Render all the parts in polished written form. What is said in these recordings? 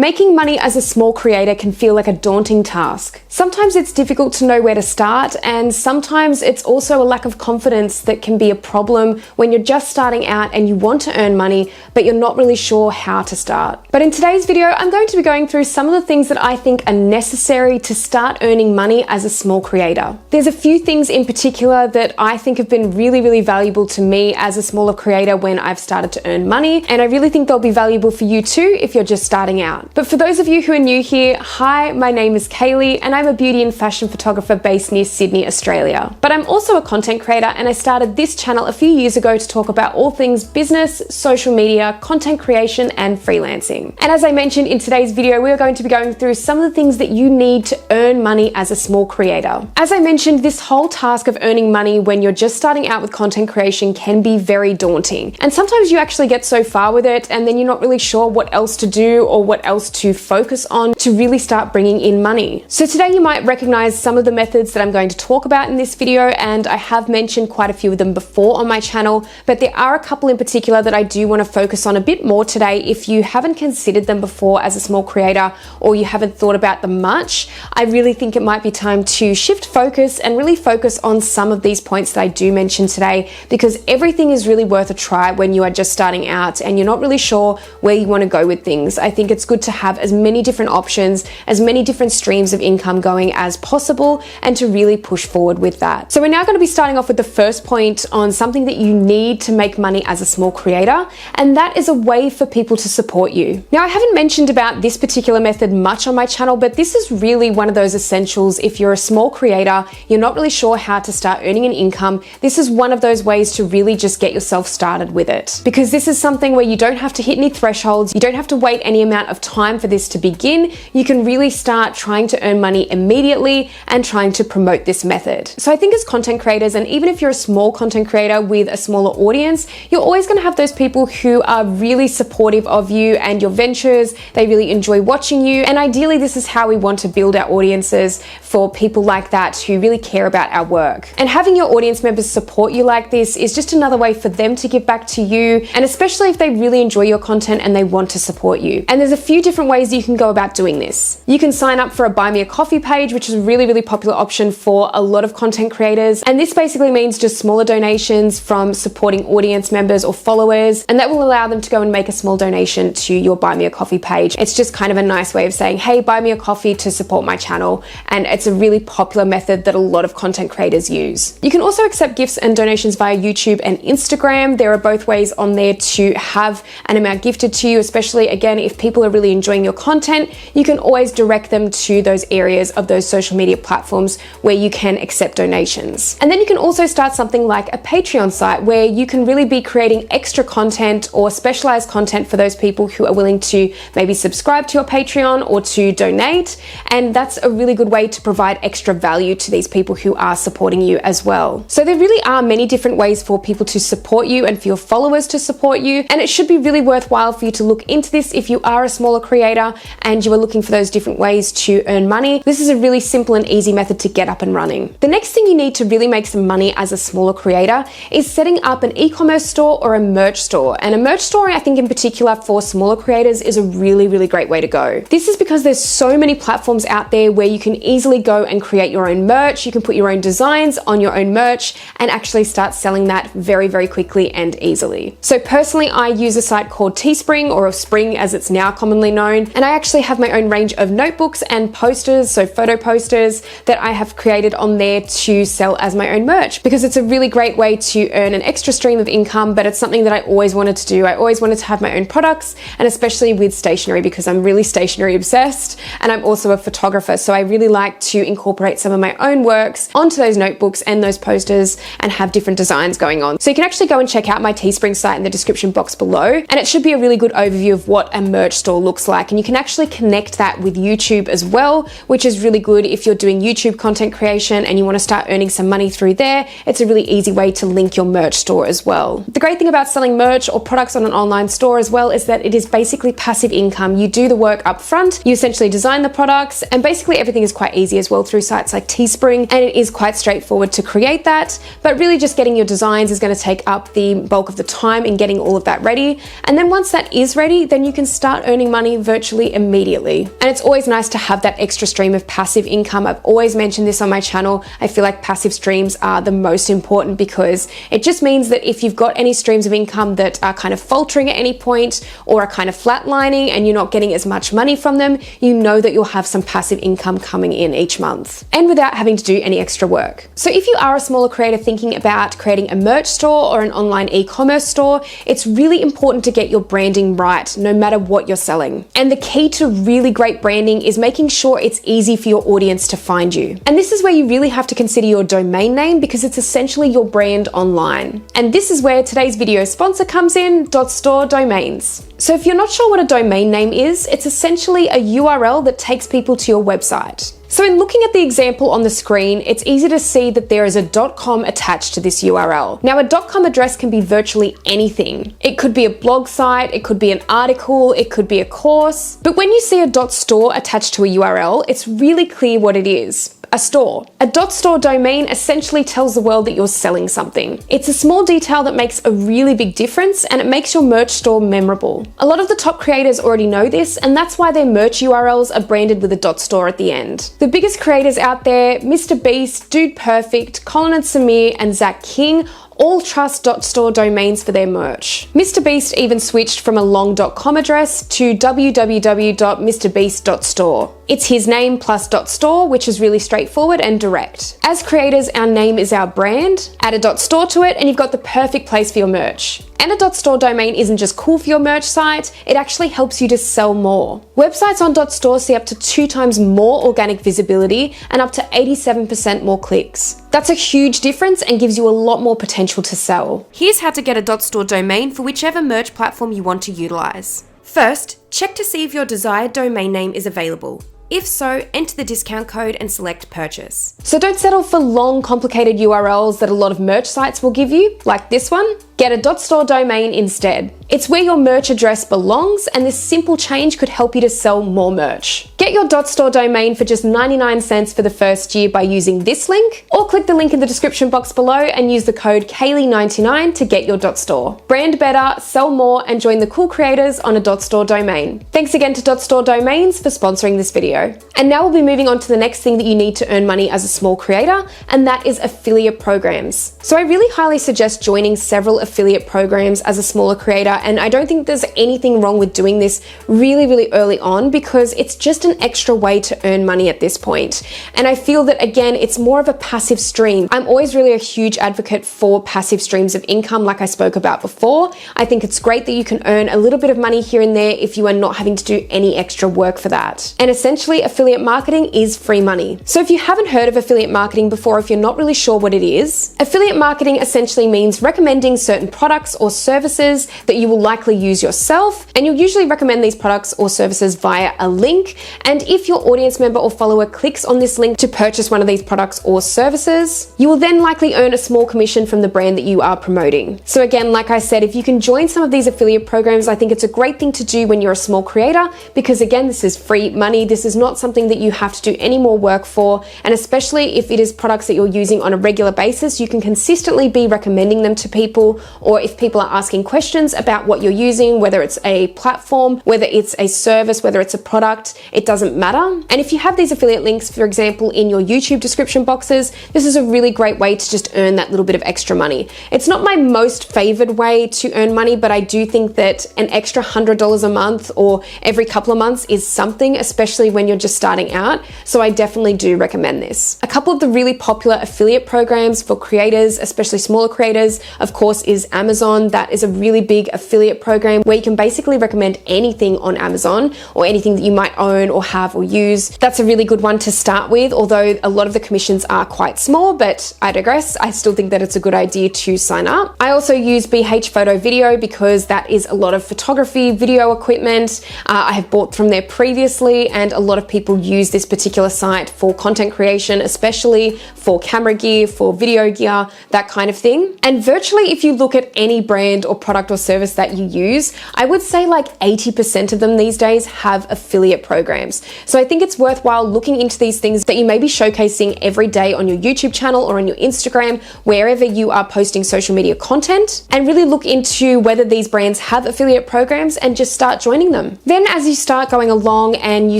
Making money as a small creator can feel like a daunting task. Sometimes it's difficult to know where to start, and sometimes it's also a lack of confidence that can be a problem when you're just starting out and you want to earn money, but you're not really sure how to start. But in today's video, I'm going to be going through some of the things that I think are necessary to start earning money as a small creator. There's a few things in particular that I think have been really valuable to me as a smaller creator when I've started to earn money, and I really think they'll be valuable for you too if you're just starting out. But for those of you who are new here, hi, my name is Kaylee and I'm a beauty and fashion photographer based near Sydney, Australia. But I'm also a content creator, and I started this channel a few years ago to talk about all things business, social media, content creation and freelancing. And as I mentioned in today's video, we are going to be going through some of the things that you need to earn money as a small creator. As I mentioned, this whole task of earning money when you're just starting out with content creation can be very daunting. And sometimes you actually get so far with it and then you're not really sure what else to do or what else to focus on to really start bringing in money. So today you might recognize some of the methods that I'm going to talk about in this video, and I have mentioned quite a few of them before on my channel, but there are a couple in particular that I do want to focus on a bit more today. If you haven't considered them before as a small creator or you haven't thought about them much, I really think it might be time to shift focus and really focus on some of these points that I do mention today, because everything is really worth a try when you are just starting out and you're not really sure where you want to go with things. I think it's good to have as many different options, as many different streams of income going as possible, and to really push forward with that. So we're now going to be starting off with the first point on something that you need to make money as a small creator, and that is a way for people to support you. Now, I haven't mentioned about this particular method much on my channel, but this is really one of those essentials. If you're a small creator, you're not really sure how to start earning an income, this is one of those ways to really just get yourself started with it. Because this is something where you don't have to hit any thresholds, you don't have to wait any amount of time for this to begin. You can really start trying to earn money immediately and trying to promote this method. So I think as content creators, and even if you're a small content creator with a smaller audience, you're always going to have those people who are really supportive of you and your ventures. They really enjoy watching you, and ideally this is how we want to build our audiences, for people like that who really care about our work. And having your audience members support you like this is just another way for them to give back to you, and especially if they really enjoy your content and they want to support you. And there's a few different ways you can go about doing this. You can sign up for a Buy Me a Coffee page, which is a really popular option for a lot of content creators. And this basically means just smaller donations from supporting audience members or followers, and that will allow them to go and make a small donation to your Buy Me a Coffee page. It's just kind of a nice way of saying, hey, buy me a coffee to support my channel. And it's a really popular method that a lot of content creators use. You can also accept gifts and donations via YouTube and Instagram. There are both ways on there to have an amount gifted to you, especially again, if people are really enjoying your content, you can always direct them to those areas of those social media platforms where you can accept donations. And then you can also start something like a Patreon site where you can really be creating extra content or specialized content for those people who are willing to maybe subscribe to your Patreon or to donate. And that's a really good way to provide extra value to these people who are supporting you as well. So there really are many different ways for people to support you and for your followers to support you. And it should be really worthwhile for you to look into this if you are a smaller creator and you are looking for those different ways to earn money. This is a really simple and easy method to get up and running. The next thing you need to really make some money as a smaller creator is setting up an e-commerce store or a merch store. And a merch store, I think in particular for smaller creators, is a really great way to go. This is because there's so many platforms out there where you can easily go and create your own merch. You can put your own designs on your own merch and actually start selling that very quickly and easily. So personally, I use a site called Teespring, or Spring as it's now commonly known, and I actually have my own range of notebooks and posters, so photo posters, that I have created on there to sell as my own merch, because it's a really great way to earn an extra stream of income, but it's something that I always wanted to do. I always wanted to have my own products, and especially with stationery, because I'm really stationery obsessed, and I'm also a photographer, so I really like to incorporate some of my own works onto those notebooks and those posters and have different designs going on. So you can actually go and check out my Teespring site in the description box below, and it should be a really good overview of what a merch store looks like. And you can actually connect that with YouTube as well, which is really good if you're doing YouTube content creation and you want to start earning some money through there. It's a really easy way to link your merch store as well. The great thing about selling merch or products on an online store as well is that it is basically passive income. You do the work up front, you essentially design the products, and basically everything is quite easy as well through sites like Teespring, and it is quite straightforward to create that. But really just getting your designs is going to take up the bulk of the time in getting all of that ready. And then once that is ready, then you can start earning money money virtually immediately. And it's always nice to have that extra stream of passive income. I've always mentioned this on my channel. I feel like passive streams are the most important because it just means that if you've got any streams of income that are kind of faltering at any point or are kind of flatlining and you're not getting as much money from them, you know that you'll have some passive income coming in each month and without having to do any extra work. So if you are a smaller creator thinking about creating a merch store or an online e-commerce store, it's really important to get your branding right no matter what you're selling. And the key to really great branding is making sure it's easy for your audience to find you. And this is where you really have to consider your domain name because it's essentially your brand online. And this is where today's video sponsor comes in, .store domains. So if you're not sure what a domain name is, it's essentially a URL that takes people to your website. So in looking at the example on the screen, it's easy to see that there is a .com attached to this URL. Now a .com address can be virtually anything. It could be a blog site, it could be an article, it could be a course. But when you see a .store attached to a URL, it's really clear what it is. A store. A .store domain essentially tells the world that you're selling something. It's a small detail that makes a really big difference and it makes your merch store memorable. A lot of the top creators already know this and that's why their merch URLs are branded with a .store at the end. The biggest creators out there, Mr. Beast, Dude Perfect, Colin and Samir and Zach King, all trust .store domains for their merch. Mr. Beast even switched from a long .com address to www.mrbeast.store. It's his name plus .store, which is really straightforward and direct. As creators, our name is our brand. Add a .store to it and you've got the perfect place for your merch. And a .store domain isn't just cool for your merch site, it actually helps you to sell more. Websites on .store see up to 2 times more organic visibility and up to 87% more clicks. That's a huge difference and gives you a lot more potential to sell. Here's how to get a .store domain for whichever merch platform you want to utilize. First, check to see if your desired domain name is available. If so, enter the discount code and select purchase. So don't settle for long, complicated URLs that a lot of merch sites will give you, like this one. Get a .store domain instead. It's where your merch address belongs and this simple change could help you to sell more merch. Get your .store domain for just 99 cents for the first year by using this link, or click the link in the description box below and use the code Kaylee99 to get your .store. Brand better, sell more, and join the cool creators on a .store domain. Thanks again to .store domains for sponsoring this video. And now we'll be moving on to the next thing that you need to earn money as a small creator, and that is affiliate programs. So I really highly suggest joining several affiliate programs as a smaller creator, and I don't think there's anything wrong with doing this really early on because it's just an extra way to earn money at this point. And I feel that again, it's more of a passive stream. I'm always really a huge advocate for passive streams of income like I spoke about before. I think it's great that you can earn a little bit of money here and there if you are not having to do any extra work for that. And essentially affiliate marketing is free money. So if you haven't heard of affiliate marketing before, if you're not really sure what it is, affiliate marketing essentially means recommending certain products or services that you will likely use yourself, and you'll usually recommend these products or services via a link. And if your audience member or follower clicks on this link to purchase one of these products or services, you will then likely earn a small commission from the brand that you are promoting. So again, like I said, if you can join some of these affiliate programs, I think it's a great thing to do when you're a small creator because again, this is free money. This is not something that you have to do any more work for, and especially if it is products that you're using on a regular basis, you can consistently be recommending them to people, or if people are asking questions about what you're using, whether it's a platform, whether it's a service, whether it's a product, it doesn't matter. And if you have these affiliate links, for example, in your YouTube description boxes, this is a really great way to just earn that little bit of extra money. It's not my most favored way to earn money, but I do think that an extra $100 a month or every couple of months is something, especially when you're just starting out. So I definitely do recommend this. A couple of the really popular affiliate programs for creators, especially smaller creators, of course, is Amazon. That is a really big affiliate program where you can basically recommend anything on Amazon or anything that you might own or have or use. That's a really good one to start with, although a lot of the commissions are quite small, but I digress. I still think that it's a good idea to sign up. I also use BH Photo Video because that is a lot of photography, video equipment. I have bought from there previously, and a lot of people use this particular site for content creation, especially for camera gear, for video gear, that kind of thing. And virtually, if you look at any brand or product or service that you use, I would say like 80% of them these days have affiliate programs. months. So I think it's worthwhile looking into these things that you may be showcasing every day on your YouTube channel or on your Instagram, wherever you are posting social media content, and really look into whether these brands have affiliate programs and just start joining them. Then as you start going along and you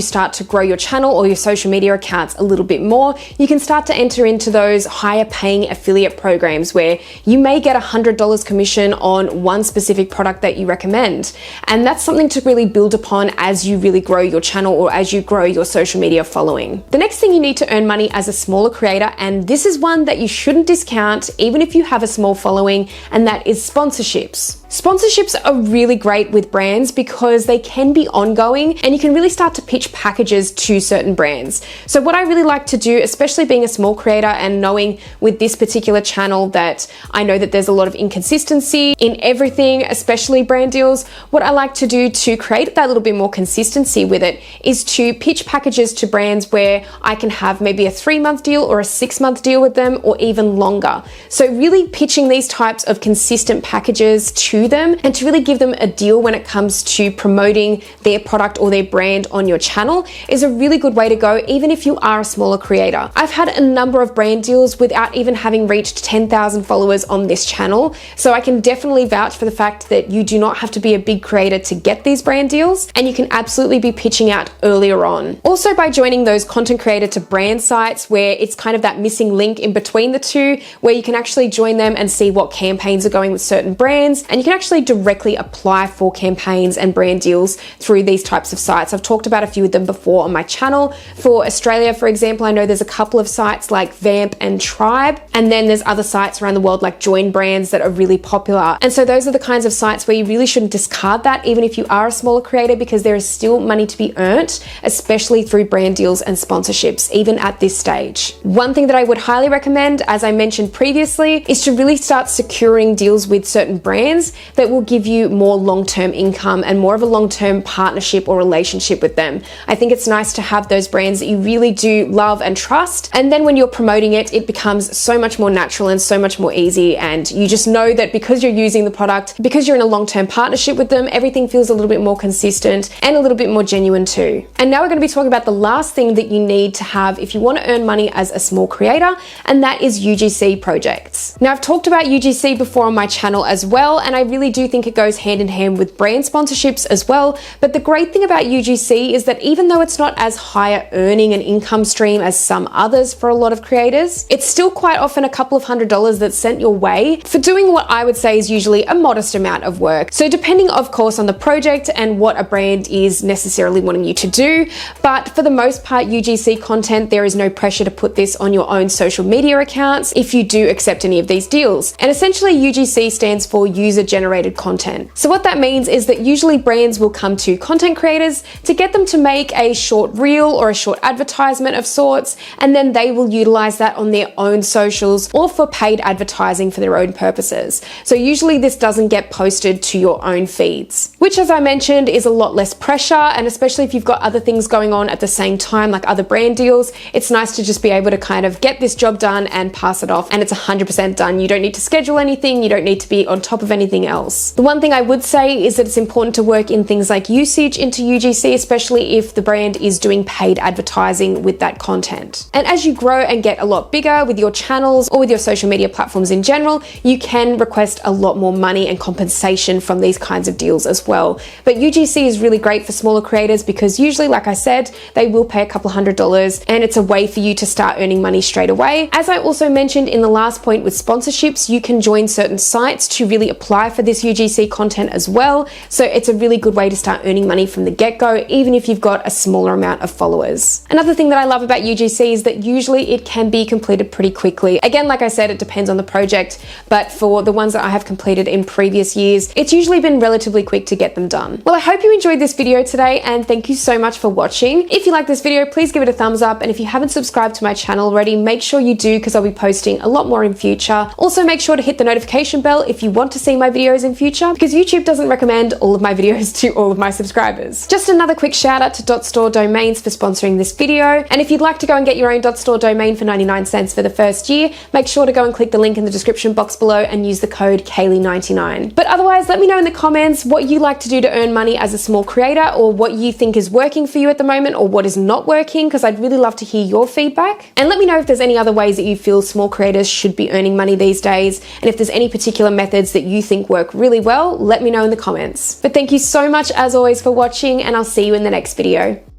start to grow your channel or your social media accounts a little bit more, you can start to enter into those higher paying affiliate programs where you may get $100 commission on one specific product that you recommend. And that's something to really build upon as you really grow your channel or as you grow your social media following. The next thing you need to earn money as a smaller creator, and this is one that you shouldn't discount even if you have a small following, and that is sponsorships. Sponsorships are really great with brands because they can be ongoing and you can really start to pitch packages to certain brands. So what I really like to do, especially being a small creator and knowing with this particular channel that I know that there's a lot of inconsistency in everything, especially brand deals, what I like to do to create that little bit more consistency with it is to pitch packages to brands where I can have maybe a 3-month deal or a 6-month deal with them or even longer. So really pitching these types of consistent packages to them and to really give them a deal when it comes to promoting their product or their brand on your channel is a really good way to go, even if you are a smaller creator. I've had a number of brand deals without even having reached 10,000 followers on this channel, so I can definitely vouch for the fact that you do not have to be a big creator to get these brand deals, and you can absolutely be pitching out earlier on. Also, by joining those content creator to brand sites where it's kind of that missing link in between the two, where you can actually join them and see what campaigns are going with certain brands, and you can actually directly apply for campaigns and brand deals through these types of sites. I've talked about a few of them before on my channel. For Australia, for example, I know there's a couple of sites like Vamp and Tribe, and then there's other sites around the world like Join Brands that are really popular. And so those are the kinds of sites where you really shouldn't discard that, even if you are a smaller creator, because there is still money to be earned, especially through brand deals and sponsorships, even at this stage. One thing that I would highly recommend, as I mentioned previously, is to really start securing deals with certain brands that will give you more long-term income and more of a long-term partnership or relationship with them. I think it's nice to have those brands that you really do love and trust, and then when you're promoting it, it becomes so much more natural and so much more easy, and you just know that because you're using the product, because you're in a long-term partnership with them, everything feels a little bit more consistent and a little bit more genuine too. And now we're going to be talking about the last thing that you need to have if you want to earn money as a small creator, and that is UGC projects. Now, I've talked about UGC before on my channel as well, and I really do think it goes hand in hand with brand sponsorships as well. But the great thing about UGC is that even though it's not as high earning an income stream as some others for a lot of creators, it's still quite often a couple of $100s that's sent your way for doing what I would say is usually a modest amount of work. So depending of course on the project and what a brand is necessarily wanting you to do, but for the most part UGC content, there is no pressure to put this on your own social media accounts if you do accept any of these deals. And essentially UGC stands for user generated content. So what that means is that usually brands will come to content creators to get them to make a short reel or a short advertisement of sorts, and then they will utilize that on their own socials or for paid advertising for their own purposes. So usually this doesn't get posted to your own feeds, which as I mentioned is a lot less pressure, and especially if you've got other things going on at the same time like other brand deals, it's nice to just be able to kind of get this job done and pass it off, and it's 100% done. You don't need to schedule anything, you don't need to be on top of anything else. The one thing I would say is that it's important to work in things like usage into UGC, especially if the brand is doing paid advertising with that content. And as you grow and get a lot bigger with your channels or with your social media platforms in general, you can request a lot more money and compensation from these kinds of deals as well. But UGC is really great for smaller creators because usually, like I said, they will pay a couple $100s, and it's a way for you to start earning money straight away. As I also mentioned in the last point with sponsorships, you can join certain sites to really apply for this UGC content as well. So it's a really good way to start earning money from the get-go, even if you've got a smaller amount of followers. Another thing that I love about UGC is that usually it can be completed pretty quickly. Again, like I said, it depends on the project, but for the ones that I have completed in previous years, it's usually been relatively quick to get them done. Well, I hope you enjoyed this video today, and thank you so much for watching. If you like this video, please give it a thumbs up, and if you haven't subscribed to my channel already, make sure you do, because I'll be posting a lot more in future. Also, make sure to hit the notification bell if you want to see my videos videos in future because YouTube doesn't recommend all of my videos to all of my subscribers. Just another quick shout out to .store domains for sponsoring this video. And if you'd like to go and get your own .store domain for 99 cents for the first year, make sure to go and click the link in the description box below and use the code Kaylee99. But otherwise, let me know in the comments what you like to do to earn money as a small creator, or what you think is working for you at the moment, or what is not working, because I'd really love to hear your feedback. And let me know if there's any other ways that you feel small creators should be earning money these days, and if there's any particular methods that you think work really well, let me know in the comments. But thank you so much as always for watching, and I'll see you in the next video.